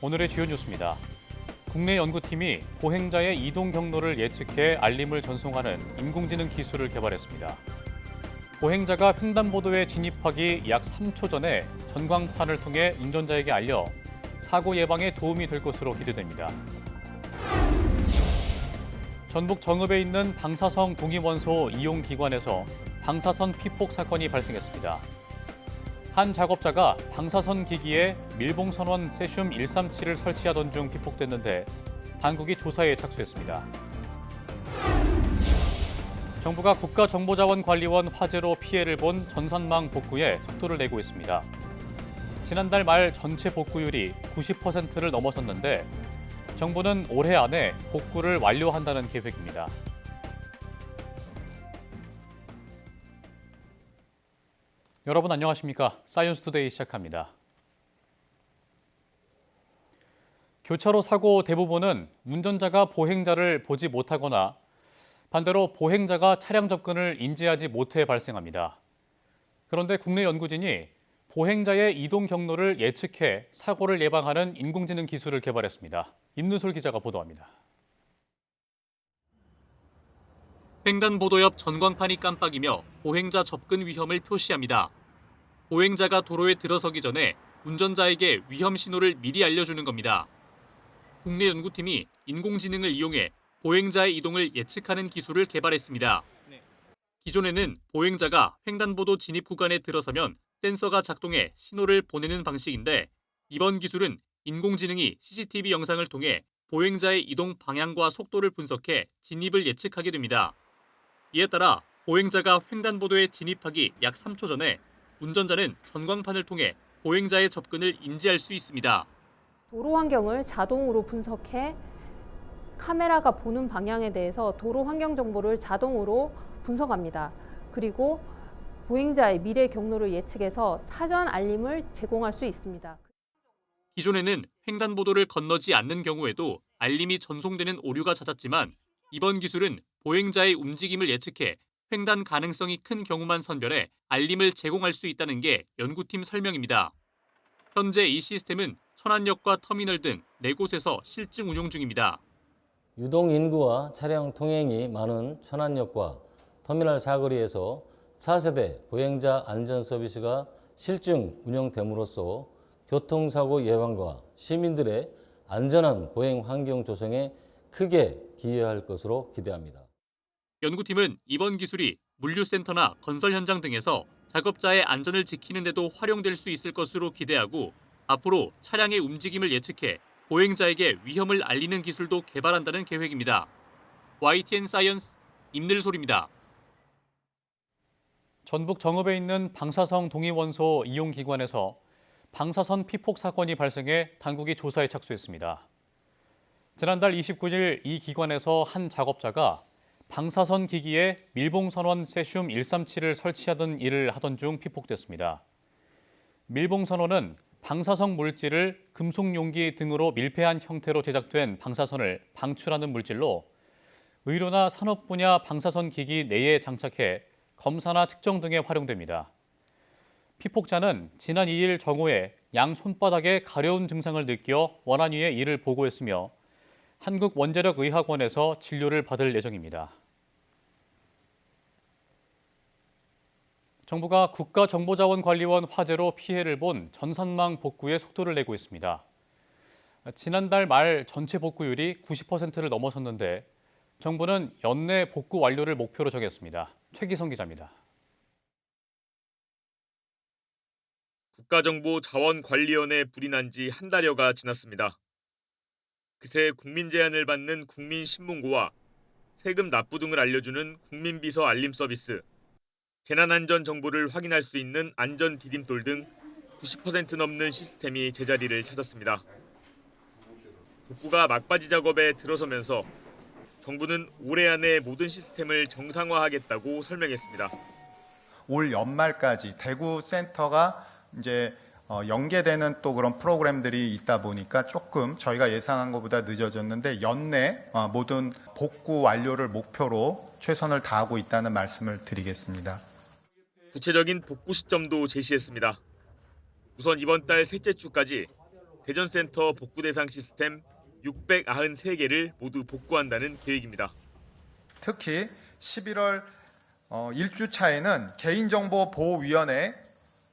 오늘의 주요 뉴스입니다. 국내 연구팀이 보행자의 이동 경로를 예측해 알림을 전송하는 인공지능 기술을 개발했습니다. 보행자가 횡단보도에 진입하기 약 3초 전에 전광판을 통해 운전자에게 알려 사고 예방에 도움이 될 것으로 기대됩니다. 전북 정읍에 있는 방사성 동위원소 이용기관에서 방사선 피폭 사건이 발생했습니다. 한 작업자가 방사선 기기에 밀봉선원 세슘 137을 설치하던 중 피폭됐는데 당국이 조사에 착수했습니다. 정부가 국가정보자원관리원 화재로 피해를 본 전산망 복구에 속도를 내고 있습니다. 지난달 말 전체 복구율이 90%를 넘어섰는데 정부는 올해 안에 복구를 완료한다는 계획입니다. 여러분 안녕하십니까? 사이언스 투데이 시작합니다. 교차로 사고 대부분은 운전자가 보행자를 보지 못하거나 반대로 보행자가 차량 접근을 인지하지 못해 발생합니다. 그런데 국내 연구진이 보행자의 이동 경로를 예측해 사고를 예방하는 인공지능 기술을 개발했습니다. 임누솔 기자가 보도합니다. 횡단보도 옆 전광판이 깜빡이며 보행자 접근 위험을 표시합니다. 보행자가 도로에 들어서기 전에 운전자에게 위험 신호를 미리 알려주는 겁니다. 국내 연구팀이 인공지능을 이용해 보행자의 이동을 예측하는 기술을 개발했습니다. 기존에는 보행자가 횡단보도 진입 구간에 들어서면 센서가 작동해 신호를 보내는 방식인데 이번 기술은 인공지능이 CCTV 영상을 통해 보행자의 이동 방향과 속도를 분석해 진입을 예측하게 됩니다. 이에 따라 보행자가 횡단보도에 진입하기 약 3초 전에 운전자는 전광판을 통해 보행자의 접근을 인지할 수 있습니다. 도로 환경을 자동으로 분석해 카메라가 보는 방향에 대해서 도로 환경 정보를 자동으로 분석합니다. 그리고 보행자의 미래 경로를 예측해서 사전 알림을 제공할 수 있습니다. 기존에는 횡단보도를 건너지 않는 경우에도 알림이 전송되는 오류가 잦았지만 이번 기술은 보행자의 움직임을 예측해 횡단 가능성이 큰 경우만 선별해 알림을 제공할 수 있다는 게 연구팀 설명입니다. 현재 이 시스템은 천안역과 터미널 등 4곳에서 실증 운용 중입니다. 유동 인구와 차량 통행이 많은 천안역과 터미널 사거리에서 차세대 보행자 안전 서비스가 실증 운영됨으로써 교통사고 예방과 시민들의 안전한 보행 환경 조성에 크게 기여할 것으로 기대합니다. 연구팀은 이번 기술이 물류센터나 건설 현장 등에서 작업자의 안전을 지키는 데도 활용될 수 있을 것으로 기대하고 앞으로 차량의 움직임을 예측해 보행자에게 위험을 알리는 기술도 개발한다는 계획입니다. YTN 사이언스 임늘솔입니다. 전북 정읍에 있는 방사성 동위원소 이용기관에서 방사선 피폭 사건이 발생해 당국이 조사에 착수했습니다. 지난달 29일 이 기관에서 한 작업자가 방사선 기기에 밀봉선원 세슘 137을 설치하던 일을 하던 중 피폭됐습니다. 밀봉선원은 방사성 물질을 금속 용기 등으로 밀폐한 형태로 제작된 방사선을 방출하는 물질로 의료나 산업 분야 방사선 기기 내에 장착해 검사나 측정 등에 활용됩니다. 피폭자는 지난 2일 정오에 양 손바닥에 가려운 증상을 느껴 원안위에 이를 보고했으며 한국원자력의학원에서 진료를 받을 예정입니다. 정부가 국가정보자원관리원 화재로 피해를 본 전산망 복구에 속도를 내고 있습니다. 지난달 말 전체 복구율이 90%를 넘어섰는데 정부는 연내 복구 완료를 목표로 정했습니다. 최기성 기자입니다. 국가정보자원관리원에 불이 난 지 한 달여가 지났습니다. 그새 국민 제안을 받는 국민신문고와 세금 납부 등을 알려주는 국민비서 알림 서비스, 재난안전 정보를 확인할 수 있는 안전 디딤돌 등 90% 넘는 시스템이 제자리를 찾았습니다. 복구가 막바지 작업에 들어서면서 정부는 올해 안에 모든 시스템을 정상화하겠다고 설명했습니다. 올 연말까지 대구 센터가 이제 연계되는 또 그런 프로그램들이 있다 보니까 조금 저희가 예상한 것보다 늦어졌는데 연내 모든 복구 완료를 목표로 최선을 다하고 있다는 말씀을 드리겠습니다. 구체적인 복구 시점도 제시했습니다. 우선 이번 달 셋째 주까지 대전센터 복구 대상 시스템 693개를 모두 복구한다는 계획입니다. 특히 11월 1주차에는 개인정보보호위원회,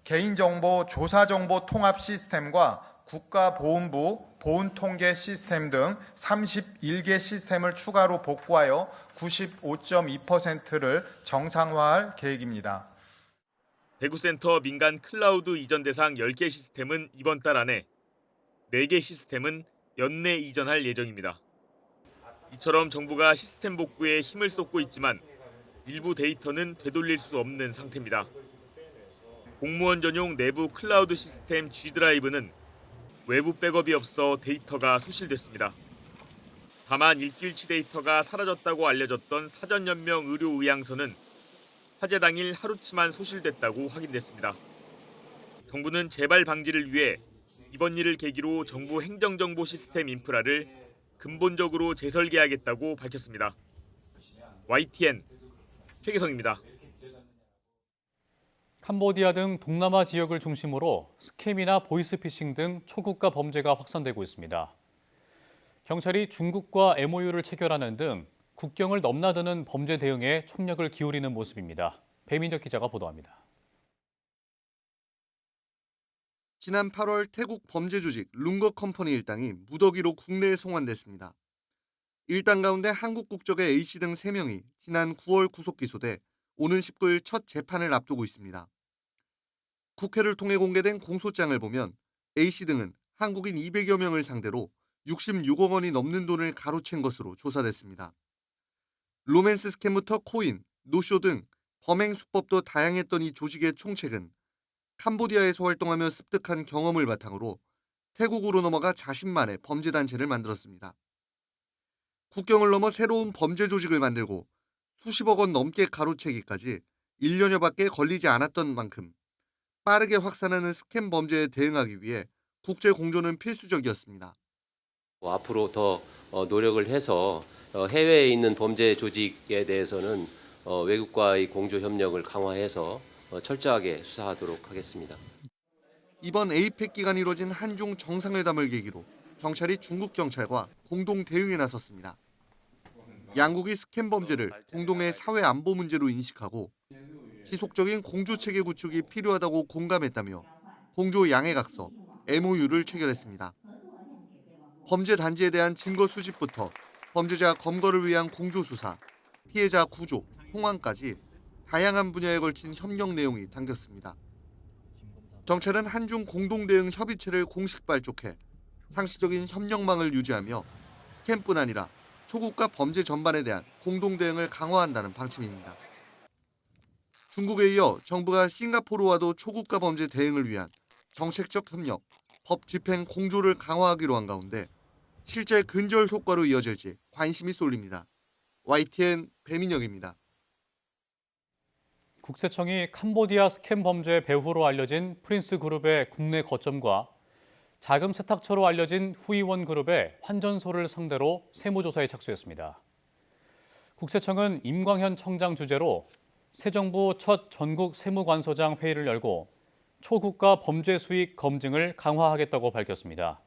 개인정보 조사정보 통합시스템과 국가보훈부 보훈통계 시스템 등 31개 시스템을 추가로 복구하여 95.2%를 정상화할 계획입니다. 대구센터 민간 클라우드 이전 대상 10개 시스템은 이번 달 안에, 4개 시스템은 연내 이전할 예정입니다. 이처럼 정부가 시스템 복구에 힘을 쏟고 있지만 일부 데이터는 되돌릴 수 없는 상태입니다. 공무원 전용 내부 클라우드 시스템 G드라이브는 외부 백업이 없어 데이터가 소실됐습니다. 다만 일주일치 데이터가 사라졌다고 알려졌던 사전연명 의료의향서는 화재 당일 하루치만 소실됐다고 확인됐습니다. 정부는 재발 방지를 위해 이번 일을 계기로 정부 행정정보 시스템 인프라를 근본적으로 재설계하겠다고 밝혔습니다. YTN 최기성입니다. 캄보디아 등 동남아 지역을 중심으로 스캠이나 보이스피싱 등 초국가 범죄가 확산되고 있습니다. 경찰이 중국과 MOU를 체결하는 등 국경을 넘나드는 범죄 대응에 총력을 기울이는 모습입니다. 배민혁 기자가 보도합니다. 지난 8월 태국 범죄 조직 룽거 컴퍼니 일당이 무더기로 국내에 송환됐습니다. 일당 가운데 한국 국적의 A씨 등 3명이 지난 9월 구속 기소돼 오는 19일 첫 재판을 앞두고 있습니다. 국회를 통해 공개된 공소장을 보면 A씨 등은 한국인 200여 명을 상대로 66억 원이 넘는 돈을 가로챈 것으로 조사됐습니다. 로맨스 스캠부터 코인, 노쇼 등 범행 수법도 다양했던 이 조직의 총책은 캄보디아에서 활동하며 습득한 경험을 바탕으로 태국으로 넘어가 자신만의 범죄단체를 만들었습니다. 국경을 넘어 새로운 범죄 조직을 만들고 수십억 원 넘게 가로채기까지 1년여밖에 걸리지 않았던 만큼 빠르게 확산하는 스캠 범죄에 대응하기 위해 국제 공조는 필수적이었습니다. 앞으로 더 노력을 해서 해외에 있는 범죄 조직에 대해서는 외국과의 공조 협력을 강화해서 철저하게 수사하도록 하겠습니다. 이번 에이펙 기간 이뤄진 한중 정상회담을 계기로 경찰이 중국 경찰과 공동 대응에 나섰습니다. 양국이 스캠 범죄를 공동의 사회 안보 문제로 인식하고 지속적인 공조 체계 구축이 필요하다고 공감했다며 공조 양해각서 MOU를 체결했습니다. 범죄 단지에 대한 증거 수집부터 범죄자 검거를 위한 공조 수사, 피해자 구조, 송환까지 다양한 분야에 걸친 협력 내용이 담겼습니다. 경찰은 한중 공동대응 협의체를 공식 발족해 상시적인 협력망을 유지하며 스캠뿐 아니라 초국가 범죄 전반에 대한 공동대응을 강화한다는 방침입니다. 중국에 이어 정부가 싱가포르와도 초국가 범죄 대응을 위한 정책적 협력, 법 집행 공조를 강화하기로 한 가운데 실제 근절 효과로 이어질지 관심이 쏠립니다. YTN 배민혁입니다. 국세청이 캄보디아 스캠 범죄 배후로 알려진 프린스 그룹의 국내 거점과 자금 세탁처로 알려진 후이원 그룹의 환전소를 상대로 세무조사에 착수했습니다. 국세청은 임광현 청장 주재로 새 정부 첫 전국 세무관서장 회의를 열고 초국가 범죄 수익 검증을 강화하겠다고 밝혔습니다.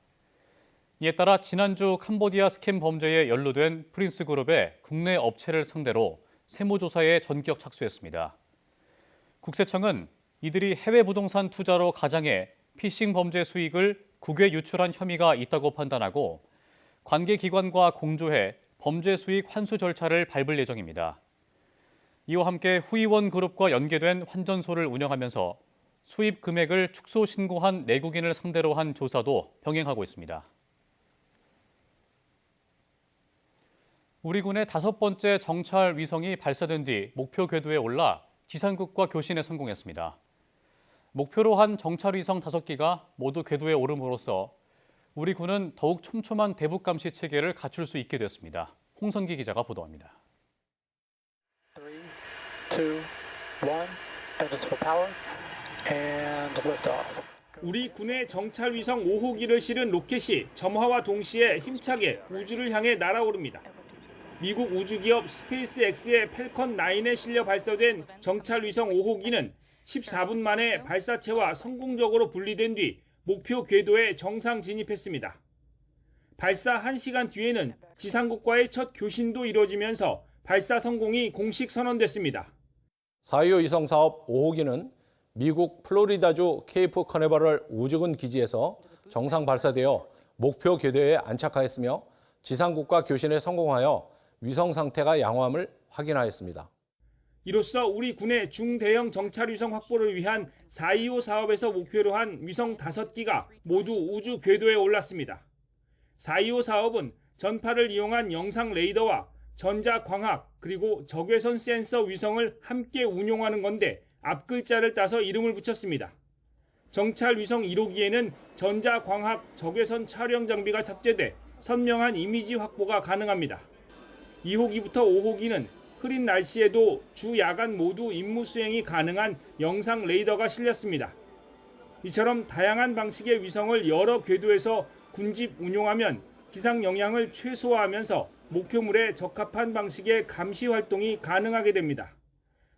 이에 따라 지난주 캄보디아 스캠 범죄에 연루된 프린스 그룹의 국내 업체를 상대로 세무조사에 전격 착수했습니다. 국세청은 이들이 해외 부동산 투자로 가장해 피싱 범죄 수익을 국외 유출한 혐의가 있다고 판단하고 관계기관과 공조해 범죄 수익 환수 절차를 밟을 예정입니다. 이와 함께 후이원 그룹과 연계된 환전소를 운영하면서 수입 금액을 축소 신고한 내국인을 상대로 한 조사도 병행하고 있습니다. 우리 군의 5번째 정찰 위성이 발사된 뒤 목표 궤도에 올라 지상국과 교신에 성공했습니다. 목표로 한 정찰 위성 5기가 모두 궤도에 오름으로써 우리 군은 더욱 촘촘한 대북 감시 체계를 갖출 수 있게 됐습니다. 홍선기 기자가 보도합니다. 3, 2, 1, engines for power, and lift off. 우리 군의 정찰 위성 5호기를 실은 로켓이 점화와 동시에 힘차게 우주를 향해 날아오릅니다. 미국 우주기업 스페이스X의 펠컨 9에 실려 발사된 정찰 위성 5호기는 14분 만에 발사체와 성공적으로 분리된 뒤 목표 궤도에 정상 진입했습니다. 발사 1시간 뒤에는 지상국과의 첫 교신도 이뤄지면서 발사 성공이 공식 선언됐습니다. 4.25 위성 사업 5호기는 미국 플로리다주 케이프 커네버럴 우주군 기지에서 정상 발사되어 목표 궤도에 안착하였으며 지상국과 교신에 성공하여 위성 상태가 양호함을 확인하였습니다. 이로써 우리 군의 중대형 정찰 위성 확보를 위한 4.25 사업에서 목표로 한 위성 5기가 모두 우주 궤도에 올랐습니다. 4.25 사업은 전파를 이용한 영상 레이더와 전자광학 그리고 적외선 센서 위성을 함께 운용하는 건데 앞글자를 따서 이름을 붙였습니다. 정찰 위성 1호기에는 전자광학 적외선 촬영 장비가 탑재돼 선명한 이미지 확보가 가능합니다. 2호기부터 5호기는 흐린 날씨에도 주 야간 모두 임무 수행이 가능한 영상 레이더가 실렸습니다. 이처럼 다양한 방식의 위성을 여러 궤도에서 군집 운용하면 기상 영향을 최소화하면서 목표물에 적합한 방식의 감시 활동이 가능하게 됩니다.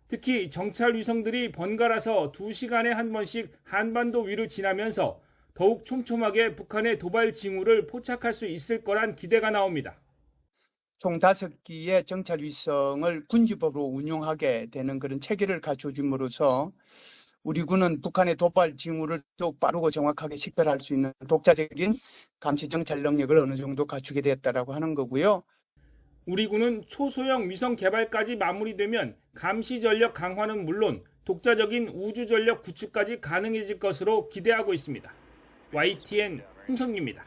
특히 정찰 위성들이 번갈아서 2시간에 한 번씩 한반도 위를 지나면서 더욱 촘촘하게 북한의 도발 징후를 포착할 수 있을 거란 기대가 나옵니다. 총 5기의 정찰 위성을 군집으로 운용하게 되는 그런 체계를 갖춰줌으로써 우리 군은 북한의 도발 징후를 더욱 빠르고 정확하게 식별할 수 있는 독자적인 감시 정찰 능력을 어느 정도 갖추게 되었다라고 하는 거고요. 우리 군은 초소형 위성 개발까지 마무리되면 감시 전력 강화는 물론 독자적인 우주 전력 구축까지 가능해질 것으로 기대하고 있습니다. YTN 홍성기입니다.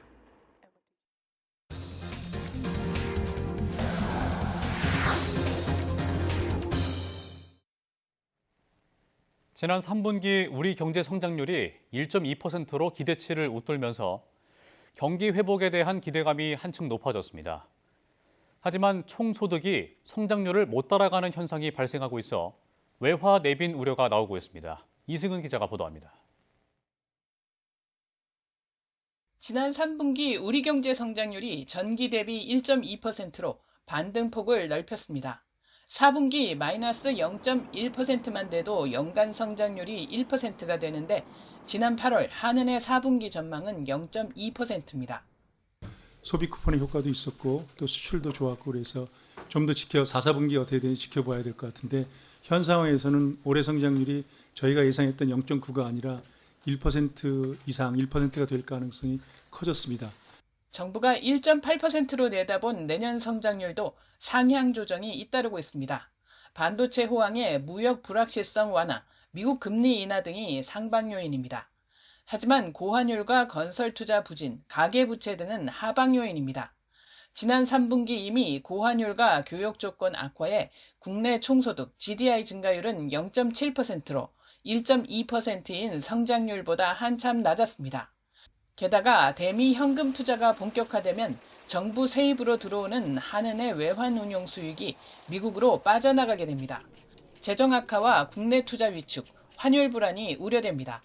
지난 3분기 우리 경제 성장률이 1.2%로 기대치를 웃돌면서 경기 회복에 대한 기대감이 한층 높아졌습니다. 하지만 총소득이 성장률을 못 따라가는 현상이 발생하고 있어 외화 내빈 우려가 나오고 있습니다. 이승은 기자가 보도합니다. 지난 3분기 우리 경제 성장률이 전기 대비 1.2%로 반등폭을 넓혔습니다. 4분기 마이너스 0.1%만 돼도 연간 성장률이 1%가 되는데 지난 8월 한은의 4분기 전망은 0.2%입니다. 소비 쿠폰의 효과도 있었고 또 수출도 좋았고 그래서 좀 더 4, 4분기 어떻게 되는지 지켜봐야 될 것 같은데 현 상황에서는 올해 성장률이 저희가 예상했던 0.9가 아니라 1% 이상 1%가 될 가능성이 커졌습니다. 정부가 1.8%로 내다본 내년 성장률도 상향 조정이 잇따르고 있습니다. 반도체 호황에 무역 불확실성 완화, 미국 금리 인하 등이 상반 요인입니다. 하지만 고환율과 건설 투자 부진, 가계부채 등은 하방 요인입니다. 지난 3분기 이미 고환율과 교역 조건 악화에 국내 총소득 GDI 증가율은 0.7%로 1.2%인 성장률보다 한참 낮았습니다. 게다가 대미 현금 투자가 본격화되면 정부 세입으로 들어오는 한은의 외환 운용 수익이 미국으로 빠져나가게 됩니다. 재정 악화와 국내 투자 위축, 환율 불안이 우려됩니다.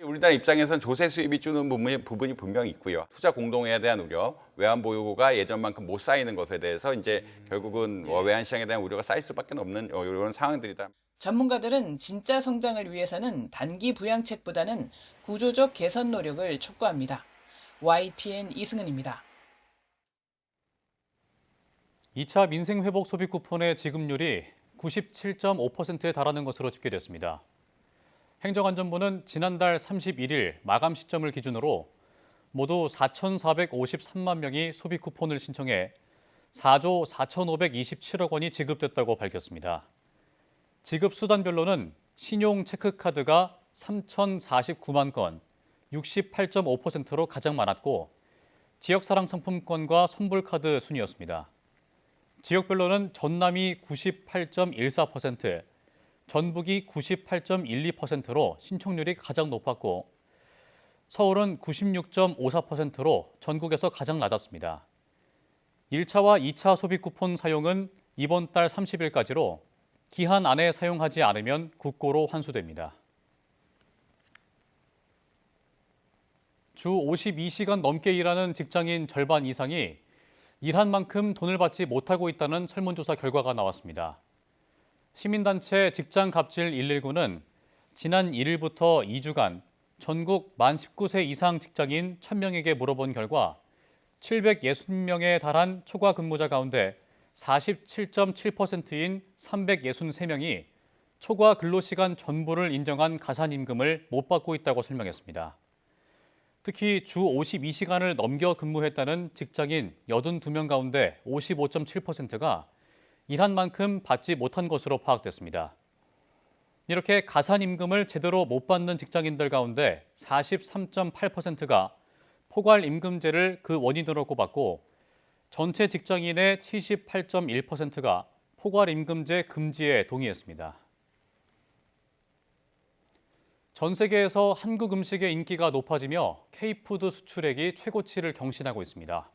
우리나라 입장에서는 조세 수입이 주는 부분이 분명히 있고요. 투자 공동에 대한 우려, 외환 보유고가 예전만큼 못 쌓이는 것에 대해서 이제 결국은 외환 시장에 대한 우려가 쌓일 수밖에 없는 이런 상황들이다. 전문가들은 진짜 성장을 위해서는 단기 부양책보다는 구조적 개선 노력을 촉구합니다. YTN 이승은입니다. 2차 민생회복 소비 쿠폰의 지급률이 97.5%에 달하는 것으로 집계됐습니다. 행정안전부는 지난달 31일 마감 시점을 기준으로 모두 4,453만 명이 소비 쿠폰을 신청해 4조 4,527억 원이 지급됐다고 밝혔습니다. 지급 수단별로는 신용 체크카드가 3,049만 건, 68.5%로 가장 많았고 지역사랑 상품권과 선불카드 순이었습니다. 지역별로는 전남이 98.14%, 전북이 98.12%로 신청률이 가장 높았고 서울은 96.54%로 전국에서 가장 낮았습니다. 1차와 2차 소비 쿠폰 사용은 이번 달 30일까지로 기한 안에 사용하지 않으면 국고로 환수됩니다. 주 52시간 넘게 일하는 직장인 절반 이상이 일한 만큼 돈을 받지 못하고 있다는 설문조사 결과가 나왔습니다. 시민단체 직장갑질 119는 지난 1일부터 2주간 전국 만 19세 이상 직장인 1,000명에게 물어본 결과 760명에 달한 초과 근무자 가운데 47.7%인 363명이 초과 근로시간 전부를 인정한 가산임금을 못 받고 있다고 설명했습니다. 특히 주 52시간을 넘겨 근무했다는 직장인 82명 가운데 55.7%가 일한 만큼 받지 못한 것으로 파악됐습니다. 이렇게 가산임금을 제대로 못 받는 직장인들 가운데 43.8%가 포괄임금제를 그 원인으로 꼽았고 전체 직장인의 78.1%가 포괄임금제 금지에 동의했습니다. 전 세계에서 한국 음식의 인기가 높아지며 K푸드 수출액이 최고치를 경신하고 있습니다.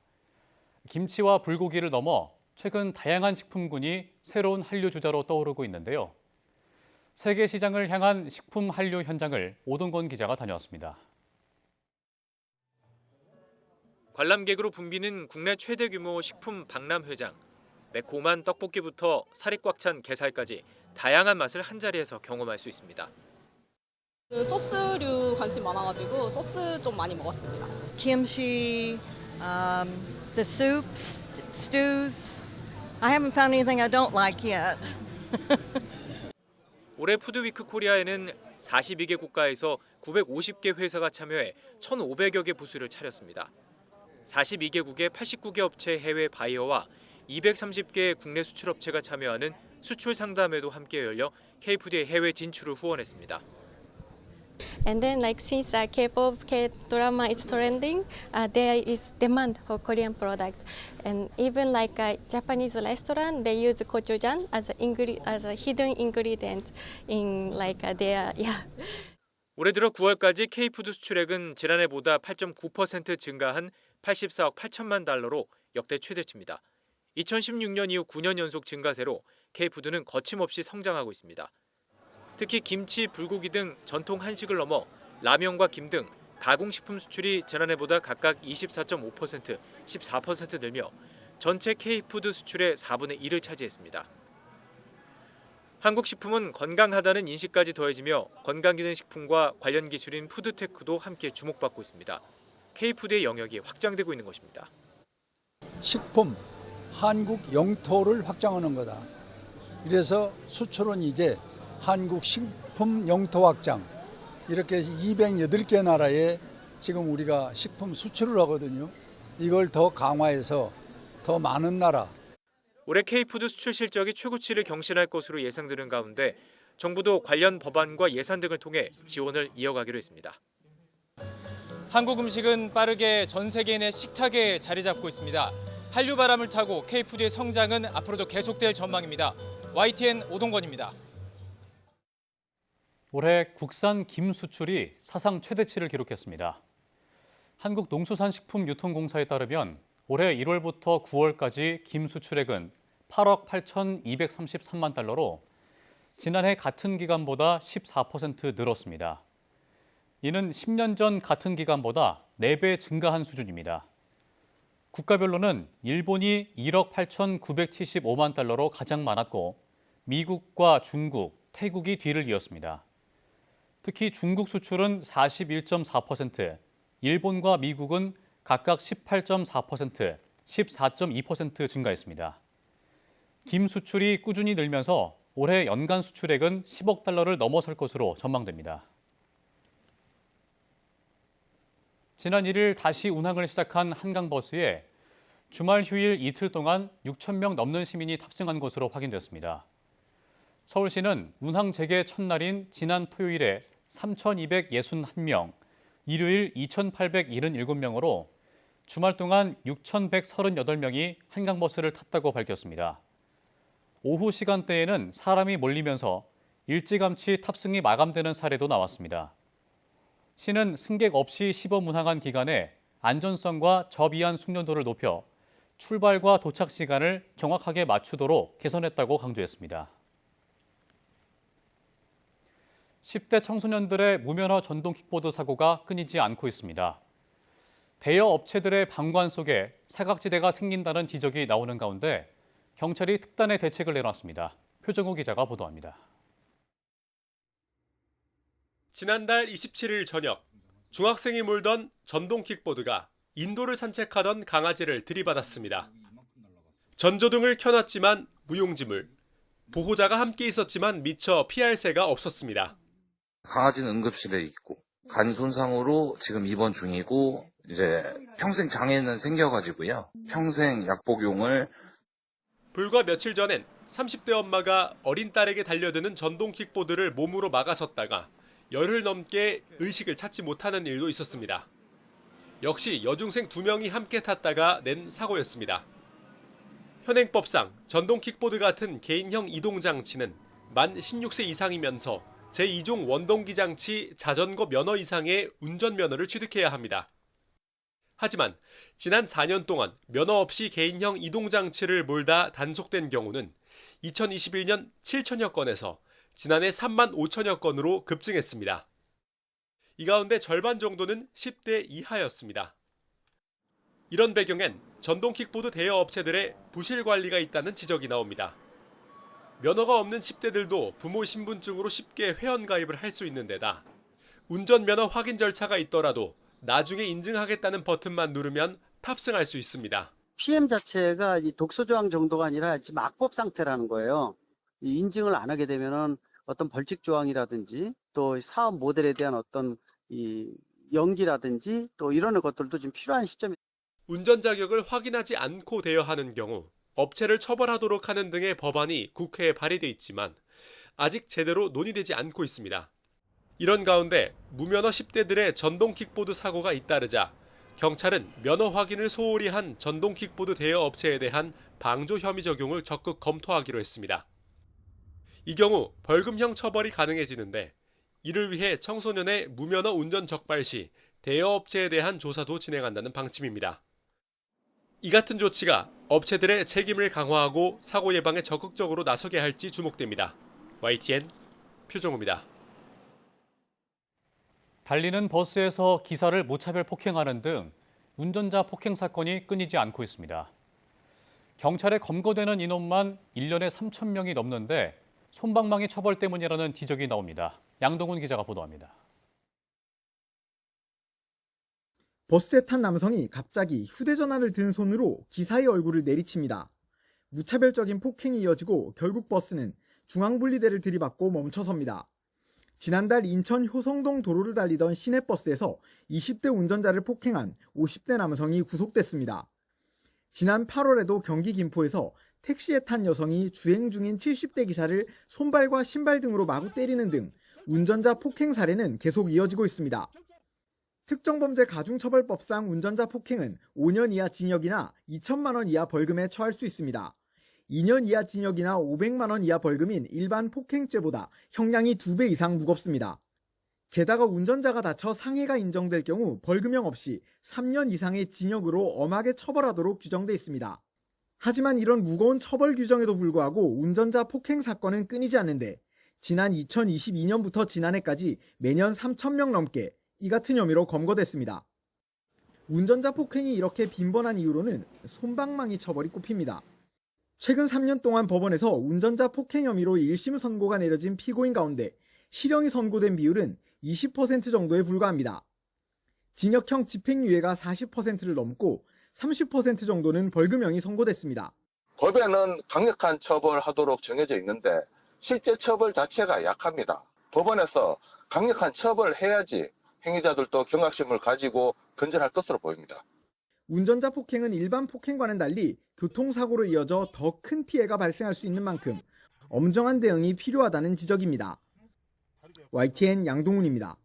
김치와 불고기를 넘어 최근 다양한 식품군이 새로운 한류 주자로 떠오르고 있는데요. 세계 시장을 향한 식품 한류 현장을 오동건 기자가 다녀왔습니다. 관람객으로 붐비는 국내 최대 규모 식품 박람회장. 매콤한 떡볶이부터 살이 꽉 찬 게살까지 다양한 맛을 한자리에서 경험할 수 있습니다. 소스류 관심 많아가지고 소스 좀 많이 먹었습니다. Kimchi, the soups, stews. I haven't found anything I don't like yet. 올해 푸드위크 코리아에는 42개 국가에서 950개 회사가 참여해 1,500여 개 부스를 차렸습니다. 42개국의 89개 업체 해외 바이어와 230개 국내 수출업체가 참여하는 수출 상담회도 함께 열려 K푸드의 해외 진출을 후원했습니다. And then, since K-pop, K-drama is trending, there is demand for Korean products. And even Japanese restaurant, they use gochujang as a hidden ingredient in their 올해 들어 9월까지 K푸드 수출액은 지난해보다 8.9% 증가한 84억 8천만 달러로 역대 최대치입니다. 2016년 이후 9년 연속 증가세로 K푸드는 거침없이 성장하고 있습니다. 특히 김치, 불고기 등 전통 한식을 넘어 라면과 김 등 가공식품 수출이 지난해보다 각각 24.5%, 14% 늘며 전체 K푸드 수출의 4분의 1을 차지했습니다. 한국 식품은 건강하다는 인식까지 더해지며 건강기능식품과 관련 기술인 푸드테크도 함께 주목받고 있습니다. K푸드의 영역이 확장되고 있는 것입니다. 식품, 한국 영토를 확장하는 거다. 그래서 수출은 이제 한국 식품 영토 확장, 이렇게 208개 나라에 지금 우리가 식품 수출을 하거든요. 이걸 더 강화해서 더 많은 나라. 올해 K푸드 수출 실적이 최고치를 경신할 것으로 예상되는 가운데 정부도 관련 법안과 예산 등을 통해 지원을 이어가기로 했습니다. 한국 음식은 빠르게 전 세계 내 식탁에 자리 잡고 있습니다. 한류 바람을 타고 K푸드의 성장은 앞으로도 계속될 전망입니다. YTN 오동건입니다. 올해 국산 김 수출이 사상 최대치를 기록했습니다. 한국농수산식품유통공사에 따르면 올해 1월부터 9월까지 김 수출액은 8억 8,233만 달러로 지난해 같은 기간보다 14% 늘었습니다. 이는 10년 전 같은 기간보다 4배 증가한 수준입니다. 국가별로는 일본이 1억 8,975만 달러로 가장 많았고 미국과 중국, 태국이 뒤를 이었습니다. 특히 중국 수출은 41.4%, 일본과 미국은 각각 18.4%, 14.2% 증가했습니다. 김 수출이 꾸준히 늘면서 올해 연간 수출액은 10억 달러를 넘어설 것으로 전망됩니다. 지난 1일 다시 운항을 시작한 한강버스에 주말 휴일 이틀 동안 6,000명 넘는 시민이 탑승한 것으로 확인됐습니다. 서울시는 운항 재개 첫날인 지난 토요일에 3,261명, 일요일 2,877명으로 주말 동안 6,138명이 한강버스를 탔다고 밝혔습니다. 오후 시간대에는 사람이 몰리면서 일찌감치 탑승이 마감되는 사례도 나왔습니다. 시는 승객 없이 시범 운항한 기간에 안전성과 저비안 숙련도를 높여 출발과 도착 시간을 정확하게 맞추도록 개선했다고 강조했습니다. 10대 청소년들의 무면허 전동 킥보드 사고가 끊이지 않고 있습니다. 대여 업체들의 방관 속에 사각지대가 생긴다는 지적이 나오는 가운데 경찰이 특단의 대책을 내놨습니다. 표정우 기자가 보도합니다. 지난달 27일 저녁, 중학생이 몰던 전동 킥보드가 인도를 산책하던 강아지를 들이받았습니다. 전조등을 켜놨지만 무용지물, 보호자가 함께 있었지만 미처 피할 새가 없었습니다. 강아지는 응급실에 있고 간 손상으로 지금 입원 중이고 이제 평생 장애는 생겨가지고요. 평생 약 복용을. 불과 며칠 전엔 30대 엄마가 어린 딸에게 달려드는 전동 킥보드를 몸으로 막아섰다가 열흘 넘게 의식을 찾지 못하는 일도 있었습니다. 역시 여중생 2명이 함께 탔다가 낸 사고였습니다. 현행법상 전동 킥보드 같은 개인형 이동장치는 만 16세 이상이면서 제2종 원동기 장치 자전거 면허 이상의 운전면허를 취득해야 합니다. 하지만 지난 4년 동안 면허 없이 개인형 이동장치를 몰다 단속된 경우는 2021년 7천여 건에서 지난해 3만 5천여 건으로 급증했습니다. 이 가운데 절반 정도는 10대 이하였습니다. 이런 배경엔 전동 킥보드 대여 업체들의 부실 관리가 있다는 지적이 나옵니다. 면허가 없는 10대들도 부모 신분증으로 쉽게 회원가입을 할 수 있는 데다 운전면허 확인 절차가 있더라도 나중에 인증하겠다는 버튼만 누르면 탑승할 수 있습니다. PM 자체가 독소 조항 정도가 아니라 지금 악법 상태라는 거예요. 인증을 안 하게 되면은 어떤 벌칙 조항이라든지 또 사업 모델에 대한 어떤 연기라든지 또 이런 것들도 좀 필요한 시점입니다. 운전 자격을 확인하지 않고 대여하는 경우 업체를 처벌하도록 하는 등의 법안이 국회에 발의돼 있지만 아직 제대로 논의되지 않고 있습니다. 이런 가운데 무면허 10대들의 전동 킥보드 사고가 잇따르자 경찰은 면허 확인을 소홀히 한 전동 킥보드 대여 업체에 대한 방조 혐의 적용을 적극 검토하기로 했습니다. 이 경우 벌금형 처벌이 가능해지는데 이를 위해 청소년의 무면허 운전 적발 시 대여 업체에 대한 조사도 진행한다는 방침입니다. 이 같은 조치가 업체들의 책임을 강화하고 사고 예방에 적극적으로 나서게 할지 주목됩니다. YTN 표정우입니다. 달리는 버스에서 기사를 무차별 폭행하는 등 운전자 폭행 사건이 끊이지 않고 있습니다. 경찰에 검거되는 인원만 1년에 3천 명이 넘는데 솜방망이 처벌 때문이라는 지적이 나옵니다. 양동훈 기자가 보도합니다. 버스에 탄 남성이 갑자기 휴대전화를 든 손으로 기사의 얼굴을 내리칩니다. 무차별적인 폭행이 이어지고 결국 버스는 중앙분리대를 들이받고 멈춰섭니다. 지난달 인천 효성동 도로를 달리던 시내버스에서 20대 운전자를 폭행한 50대 남성이 구속됐습니다. 지난 8월에도 경기 김포에서 택시에 탄 여성이 주행 중인 70대 기사를 손발과 신발 등으로 마구 때리는 등 운전자 폭행 사례는 계속 이어지고 있습니다. 특정범죄 가중처벌법상 운전자 폭행은 5년 이하 징역이나 2천만 원 이하 벌금에 처할 수 있습니다. 2년 이하 징역이나 500만 원 이하 벌금인 일반 폭행죄보다 형량이 2배 이상 무겁습니다. 게다가 운전자가 다쳐 상해가 인정될 경우 벌금형 없이 3년 이상의 징역으로 엄하게 처벌하도록 규정돼 있습니다. 하지만 이런 무거운 처벌 규정에도 불구하고 운전자 폭행 사건은 끊이지 않는데 지난 2022년부터 지난해까지 매년 3,000명 넘게 이 같은 혐의로 검거됐습니다. 운전자 폭행이 이렇게 빈번한 이유로는 솜방망이 처벌이 꼽힙니다. 최근 3년 동안 법원에서 운전자 폭행 혐의로 1심 선고가 내려진 피고인 가운데 실형이 선고된 비율은 20% 정도에 불과합니다. 징역형 집행유예가 40%를 넘고 30% 정도는 벌금형이 선고됐습니다. 법에는 강력한 처벌하도록 정해져 있는데 실제 처벌 자체가 약합니다. 법원에서 강력한 처벌을 해야지 행위자들도 경각심을 가지고 근절할 것으로 보입니다. 운전자 폭행은 일반 폭행과는 달리 교통사고로 이어져 더 큰 피해가 발생할 수 있는 만큼 엄정한 대응이 필요하다는 지적입니다. YTN 양동훈입니다.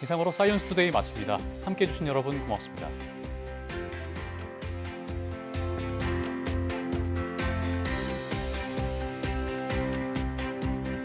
이상으로 사이언스 투데이 마칩니다. 함께해 주신 여러분 고맙습니다.